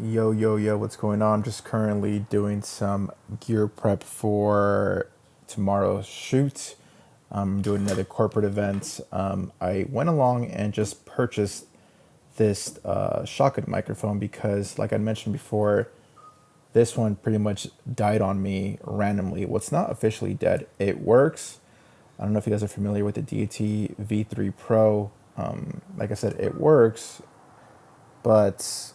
Yo, what's going on? Just currently doing some gear prep for tomorrow's shoot. I'm doing another corporate event. I went along and just purchased this shotgun microphone because, like I mentioned before, this one pretty much died on me randomly. What's not officially dead. It works. I don't know if you guys are familiar with the Deity V3 Pro. Like I said, it works, but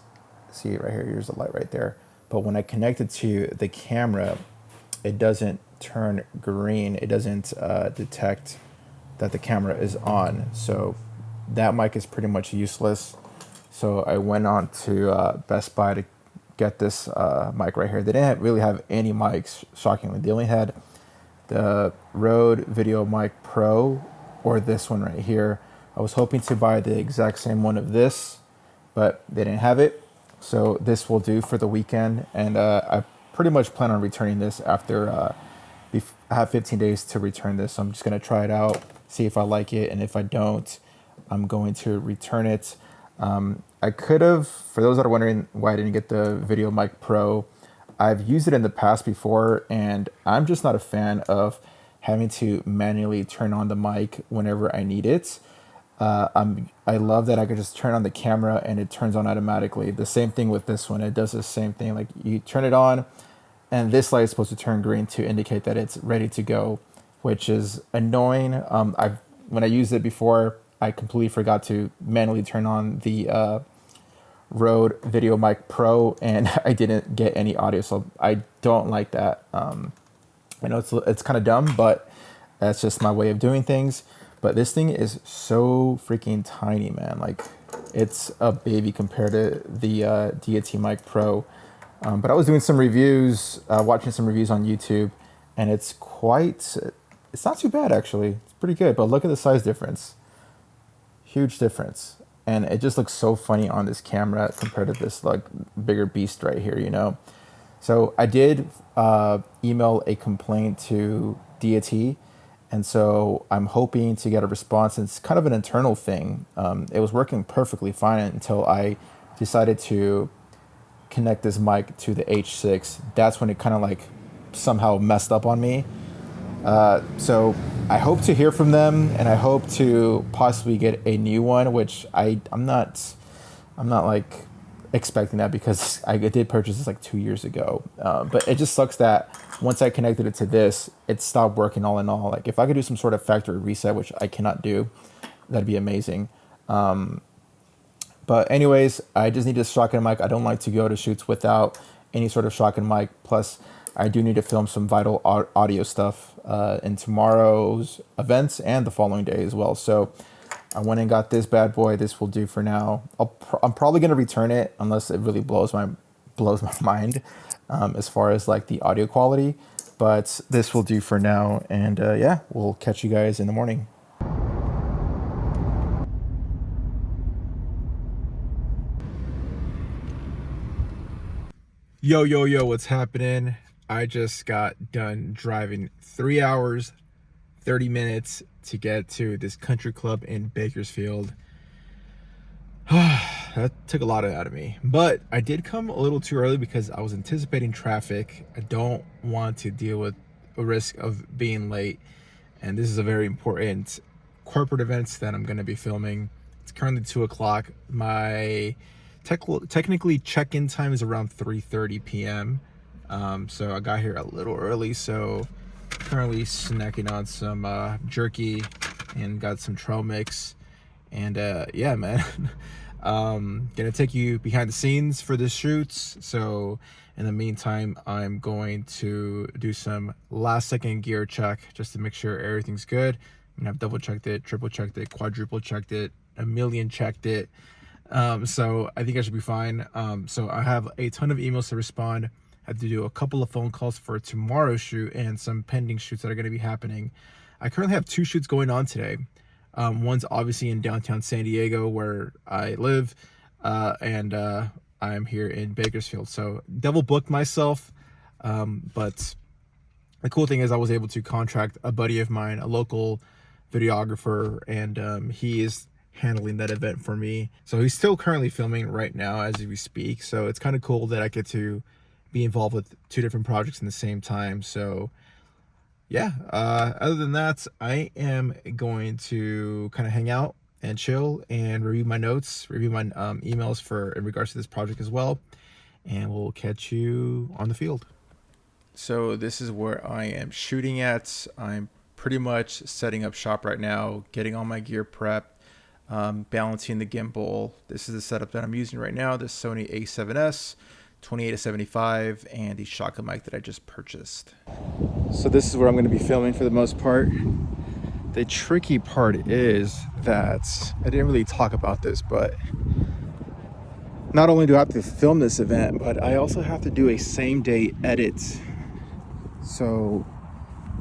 see right here, here's the light right there. But when I connect it to the camera, it doesn't turn green. It doesn't detect that the camera is on. So that mic is pretty much useless. So I went on to Best Buy to get this mic right here. They didn't really have any mics, shockingly. They only had the Rode Video Mic Pro or this one right here. I was hoping to buy the exact same one of this, but they didn't have it. So this will do for the weekend, and I pretty much plan on returning this after I have 15 days to return this. So I'm just gonna try it out, see if I like it, and if I don't, I'm going to return it. I could have, for those that are wondering why I didn't get the Video Mic Pro, I've used it in the past before, and I'm just not a fan of having to manually turn on the mic whenever I need it. I love that I could just turn on the camera and it turns on automatically. The same thing with this one. It does the same thing. Like you turn it on, and this light is supposed to turn green to indicate that it's ready to go, which is annoying. When I used it before, I completely forgot to manually turn on the Rode Video Mic Pro, and I didn't get any audio. So I don't like that. I know it's kind of dumb, but that's just my way of doing things. But this thing is so freaking tiny, man. Like, it's a baby compared to the Deity Mic Pro. But I was doing some reviews, watching some reviews on YouTube, and it's not too bad, actually. It's pretty good, but look at the size difference. Huge difference. And it just looks so funny on this camera compared to this, like, bigger beast right here, you know? So I did email a complaint to Deity, and so I'm hoping to get a response. It's kind of an internal thing. It was working perfectly fine until I decided to connect this mic to the H6. That's when it kind of like somehow messed up on me. So I hope to hear from them, and I hope to possibly get a new one, which I'm not like expecting that because I did purchase this like 2 years ago. But it just sucks that once I connected it to this, it stopped working all in all. Like if I could do some sort of factory reset, which I cannot do, that'd be amazing. But anyways, I just need a shotgun mic. I don't like to go to shoots without any sort of shotgun mic. Plus, I do need to film some vital audio stuff in tomorrow's events and the following day as well. So I went and got this bad boy. This will do for now. I'm probably gonna return it unless it really blows my mind as far as like the audio quality. But this will do for now. And yeah, we'll catch you guys in the morning. Yo, what's happening? I just got done driving 3 hours, 30 minutes to get to this country club in Bakersfield. That took a lot out of me, but I did come a little too early because I was anticipating traffic. I don't want to deal with a risk of being late, and this is a very important corporate event that I'm going to be filming. It's currently 2 o'clock. My technically check-in time is around 3:30 p.m. So I got here a little early, so currently snacking on some jerky and got some trail mix. And yeah, man. Gonna take you behind the scenes for this shoots. So in the meantime, I'm going to do some last second gear check just to make sure everything's good. I mean, I've double checked it, triple checked it, quadruple checked it, a million checked it. So I think I should be fine. So I have a ton of emails to respond. I have to do a couple of phone calls for tomorrow's shoot and some pending shoots that are going to be happening. I currently have 2 shoots going on today. One's obviously in downtown San Diego where I live, and I'm here in Bakersfield. So double booked myself, but the cool thing is I was able to contract a buddy of mine, a local videographer, and he is handling that event for me. So he's still currently filming right now as we speak. So it's kind of cool that I get to be involved with 2 different projects in the same time. So yeah, other than that, I am going to kind of hang out and chill and review my notes, review my emails for in regards to this project as well. And we'll catch you on the field. So this is where I am shooting at. I'm pretty much setting up shop right now, getting all my gear prepped, balancing the gimbal. This is the setup that I'm using right now, the Sony a7S, 28-75, and the shotgun mic that I just purchased. So this is where I'm going to be filming for the most part. The tricky part is that I didn't really talk about this, but not only do I have to film this event, but I also have to do a same-day edit. So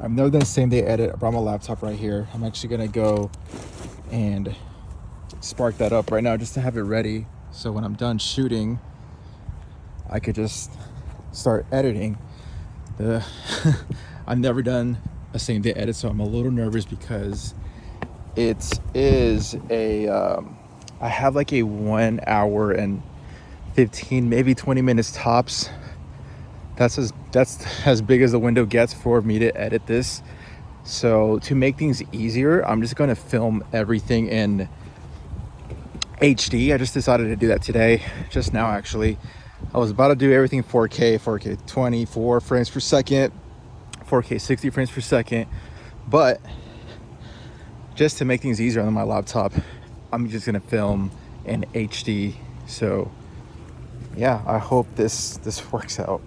I've never done a same-day edit. I brought my laptop right here. I'm actually going to go and spark that up right now just to have it ready. So when I'm done shooting, I could just start editing. I've never done a same-day edit, so I'm a little nervous because it is I have like a 1 hour and 15, maybe 20 minutes tops. That's as big as the window gets for me to edit this. So to make things easier, I'm just going to film everything in HD. I just decided to do that today, just now actually. I was about to do everything 4K 24 frames per second, 4K 60 frames per second, but just to make things easier on my laptop, I'm just gonna film in HD. So yeah, I hope this works out.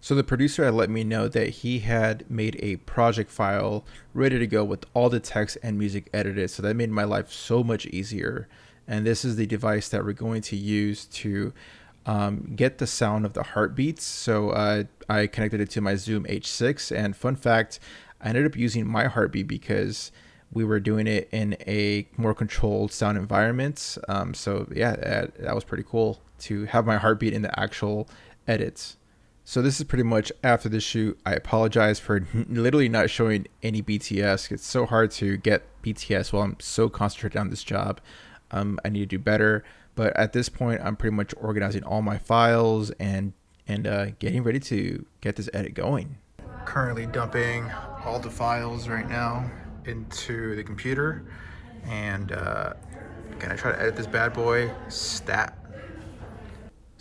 So the producer had let me know that he had made a project file ready to go with all the text and music edited. So that made my life so much easier. And this is the device that we're going to use to get the sound of the heartbeats. So I connected it to my Zoom H6. And fun fact, I ended up using my heartbeat because we were doing it in a more controlled sound environment. So yeah, that was pretty cool to have my heartbeat in the actual edits. So this is pretty much after the shoot. I apologize for literally not showing any BTS. It's so hard to get BTS while I'm so concentrated on this job. I need to do better. But at this point, I'm pretty much organizing all my files and getting ready to get this edit going. Currently dumping all the files right now into the computer. And gonna try to edit this bad boy stat.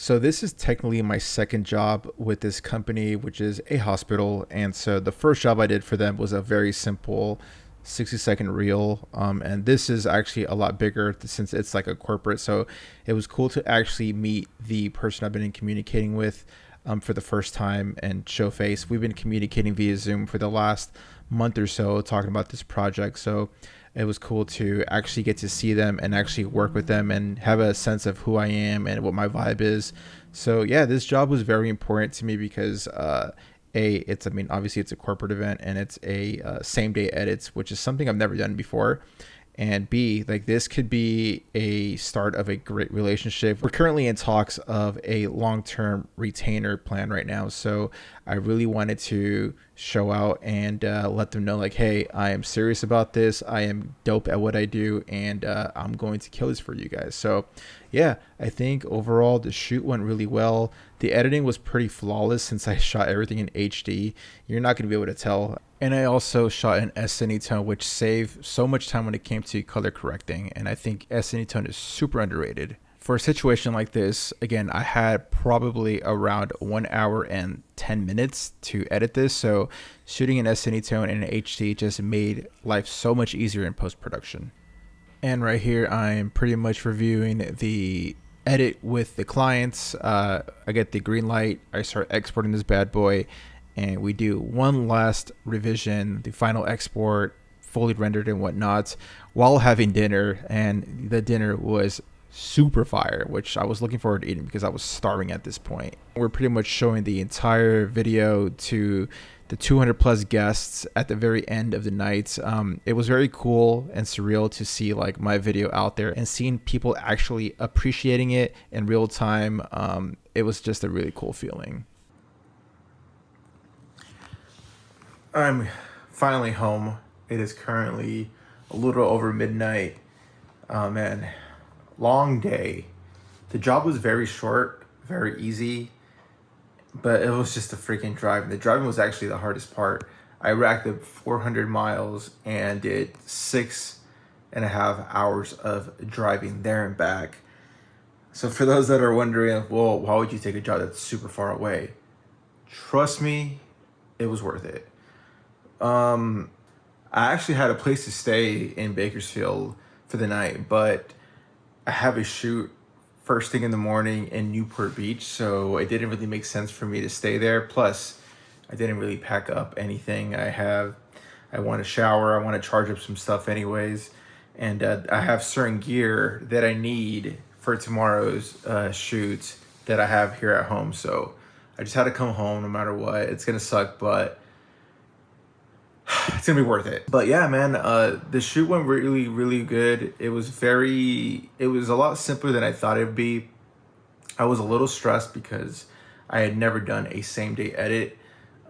So this is technically my second job with this company, which is a hospital. And so the first job I did for them was a very simple 60-second reel. And this is actually a lot bigger since it's like a corporate. So it was cool to actually meet the person I've been communicating with for the first time and show face. We've been communicating via Zoom for the last month or so, talking about this project. So it was cool to actually get to see them and actually work with them and have a sense of who I am and what my vibe is. So yeah, this job was very important to me because obviously it's a corporate event and it's a same day edits, which is something I've never done before. And B, like this could be a start of a great relationship. We're currently in talks of a long-term retainer plan right now. So I really wanted to show out and let them know like, hey, I am serious about this. I am dope at what I do. And I'm going to kill this for you guys. So yeah, I think overall the shoot went really well. The editing was pretty flawless since I shot everything in HD. You're not going to be able to tell. And I also shot in S-Cinetone, which saved so much time when it came to color correcting. And I think S-Cinetone is super underrated. For a situation like this, again, I had probably around 1 hour and 10 minutes to edit this. So shooting in S-Cinetone and in HD just made life so much easier in post-production. And right here, I'm pretty much reviewing the edit with the clients. I get the green light. I start exporting this bad boy. And we do one last revision, the final export, fully rendered and whatnot, while having dinner. And the dinner was super fire, which I was looking forward to eating because I was starving at this point. We're pretty much showing the entire video to the 200 plus guests at the very end of the night. It was very cool and surreal to see like my video out there and seeing people actually appreciating it in real time. It was just a really cool feeling. I'm finally home. It is currently a little over midnight. Oh man, long day. The job was very short, very easy, but it was just the freaking driving. The driving was actually the hardest part. I racked up 400 miles and did 6.5 hours of driving there and back. So for those that are wondering, well, why would you take a job that's super far away? Trust me, it was worth it. I actually had a place to stay in Bakersfield for the night, but I have a shoot first thing in the morning in Newport Beach, so it didn't really make sense for me to stay there. Plus, I didn't really pack up anything. I want to shower, I want to charge up some stuff anyways, and I have certain gear that I need for tomorrow's shoot that I have here at home. So I just had to come home no matter what. It's gonna suck, but it's gonna be worth it. But yeah, man, the shoot went really, really good. It was a lot simpler than I thought it would be. I was a little stressed because I had never done a same day edit.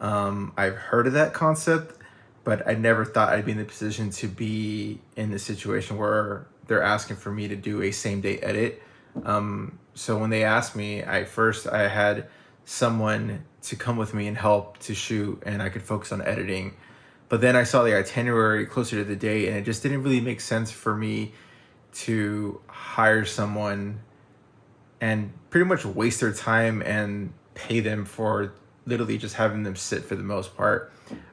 I've heard of that concept, but I never thought I'd be in the position to be in the situation where they're asking for me to do a same day edit. So when they asked me, I had someone to come with me and help to shoot, and I could focus on editing. But then I saw the itinerary closer to the date, and it just didn't really make sense for me to hire someone and pretty much waste their time and pay them for literally just having them sit for the most part.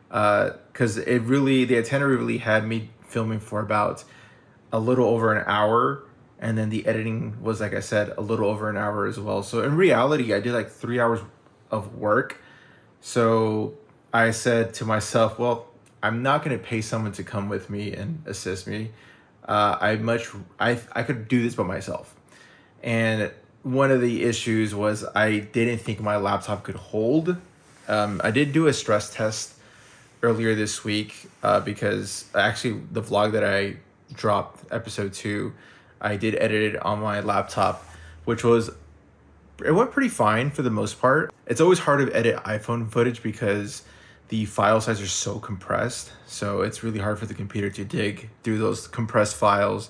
Because the itinerary really had me filming for about a little over an hour, and then the editing was, like I said, a little over an hour as well. So in reality, I did like 3 hours of work. So I said to myself, well, I'm not going to pay someone to come with me and assist me. I could do this by myself. And one of the issues was I didn't think my laptop could hold. I did do a stress test earlier this week because actually the vlog that I dropped, episode 2, I did edit it on my laptop, it went pretty fine for the most part. It's always hard to edit iPhone footage because the file size are so compressed. So it's really hard for the computer to dig through those compressed files.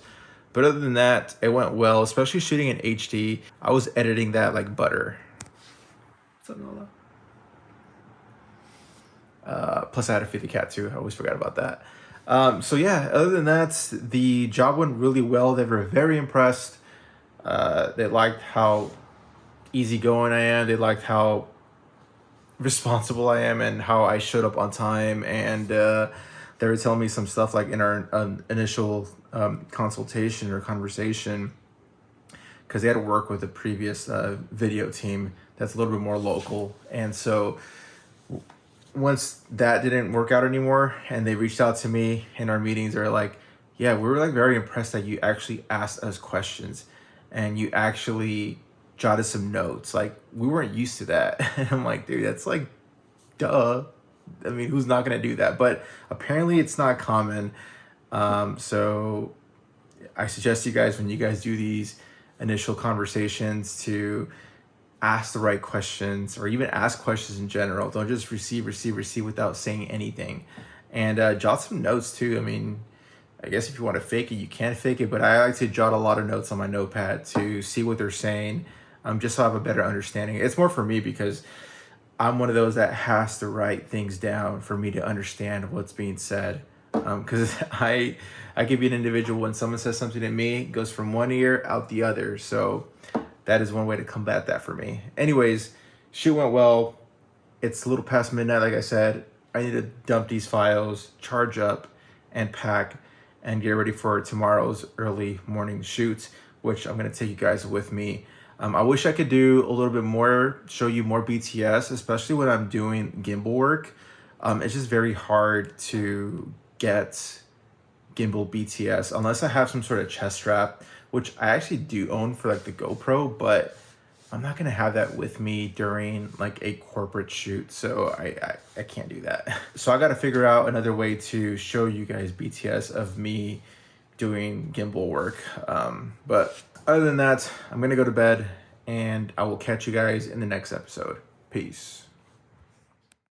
But other than that, it went well, especially shooting in HD. I was editing that like butter. What's up, Nola? Plus I had to feed the cat too. I always forgot about that. So yeah, other than that, the job went really well. They were very impressed. They liked how easygoing I am. They liked how responsible I am and how I showed up on time. And they were telling me some stuff like in our initial consultation or conversation, because they had to work with a previous video team that's a little bit more local. And so once that didn't work out anymore and they reached out to me in our meetings, they were like, yeah, we were like very impressed that you actually asked us questions and you actually jotted some notes. Like, we weren't used to that. And I'm like, dude, that's like, duh. I mean, who's not gonna do that? But apparently it's not common. So I suggest you guys, when you guys do these initial conversations, to ask the right questions, or even ask questions in general. Don't just receive without saying anything. And jot some notes too. I mean, I guess if you want to fake it, you can fake it, but I like to jot a lot of notes on my notepad to see what they're saying, just so I have a better understanding. It's more for me because I'm one of those that has to write things down for me to understand what's being said. Because I could be an individual, when someone says something to me, it goes from one ear out the other. So that is one way to combat that for me. Anyways, shoot went well. It's a little past midnight, like I said. I need to dump these files, charge up, and pack, and get ready for tomorrow's early morning shoot, which I'm going to take you guys with me. I wish I could do a little bit more, show you more BTS, especially when I'm doing gimbal work. It's just very hard to get gimbal BTS unless I have some sort of chest strap, which I actually do own for like the GoPro, but I'm not gonna have that with me during like a corporate shoot, so I can't do that. So I gotta figure out another way to show you guys BTS of me doing gimbal work. But other than that, I'm gonna go to bed, and I will catch you guys in the next episode. Peace.